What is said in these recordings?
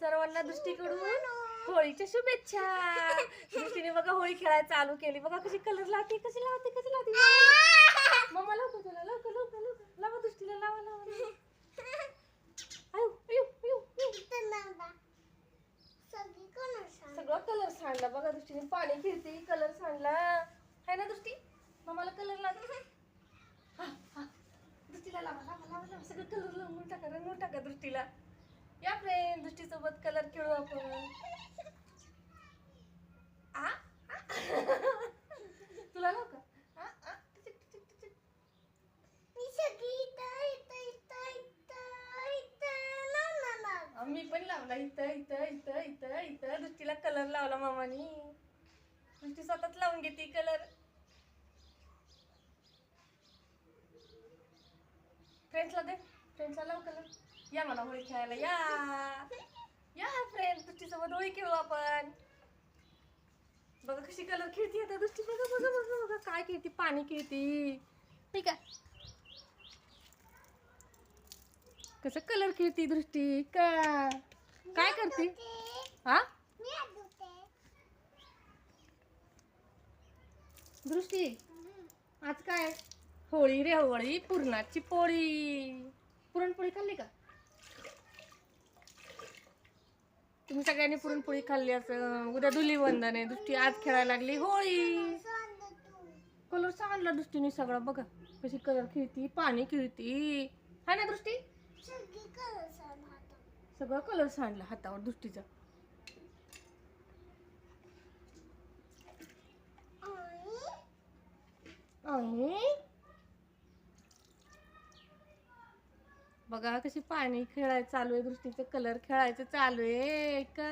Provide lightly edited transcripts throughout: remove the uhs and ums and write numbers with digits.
सर्वांना दृष्टीकडून होळीच्या शुभेच्छा. दृष्टीने बघा होळी खेळायला चालू केली. बघा कशी कलर लावते, कशी लावते. मम्मा लावतो तुला, लवकर लावा दृष्टीला, लावा. सगळं कलर सांडला बघा दृष्टीने. पाणी फिरते, कलर सांडला आहे ना दृष्टी. मम्माला कलर लावते. दृष्टीला लावा. सगळं कलर लावून टाका, रंगवून टाका दृष्टीला. या फ्रेंड, दृष्टी सोबत कलर खेळू आपण. तुला लाव का? मी पण लावला इथं. दृष्टीला कलर लावला मामानी. दृष्टी स्वतःच लावून घेते कलर. फ्रेंड्सला लाव कलर. या मला होळी खेळायला, या फ्रेंड, दृष्टी सोबत होळी खेळू आपण. बघा कशी कलर खेळती आता दृष्टी. बघा काय खेळती, पाणी खेळती. ठीक आहे, कसं कलर खेळती दृष्टी. काय करते? दृष्टी आज काय? होळी रे होळी, पुरणाची पोळी. पुरणपोळी खाल्ली का? तुम्ही सगळ्यांनी पुरणपोळी खाल्ली असं. उद्या धुलीवंदन आहे. दृष्टी आज खेळायला लागली होळी. कलर सांडला दृष्टीने सगळा. बघा कशी कलर खेळती, पाणी खेळती. है ना दृष्टी? सगळं कलर सांडला हातावर दृष्टीचा. बघा कशी पाणी खेळायचं चालू आहे दृष्टीचं. कलर खेळायचं चालू आहे का?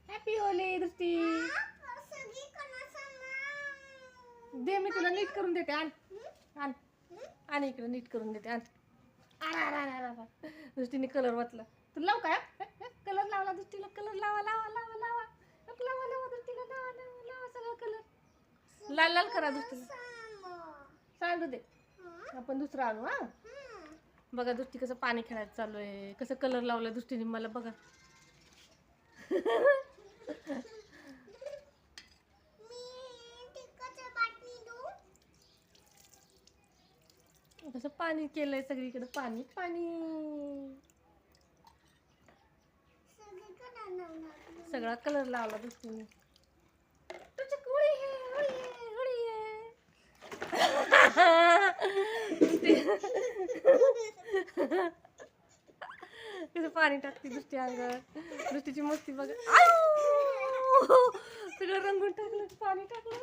हॅपी होली दृष्टी. दे, मी तुला नीट करून देते. आण इकडे नीट करून देते. दृष्टीने कलर वाचला. तू लाव काय? कलर लावला दृष्टीला. कलर लावा दृष्टीला. लावा सगळं कलर. लाल करा दृष्टीला. सांडू दे, आपण दुसरं आणू. बघा दृष्टी कसं पाणी खेळायचं चालू आहे. कसं कलर लावलं दृष्टीने मला बघा. कसं पाणी केलंय सगळीकडे. पाणी. सगळा कलर लावला दृष्टीने. कसं पाणी टाकते दृष्टी अंगावर. दृष्टीची मस्ती बघा. सगळं रंगून टाकलं, पाणी टाकलं.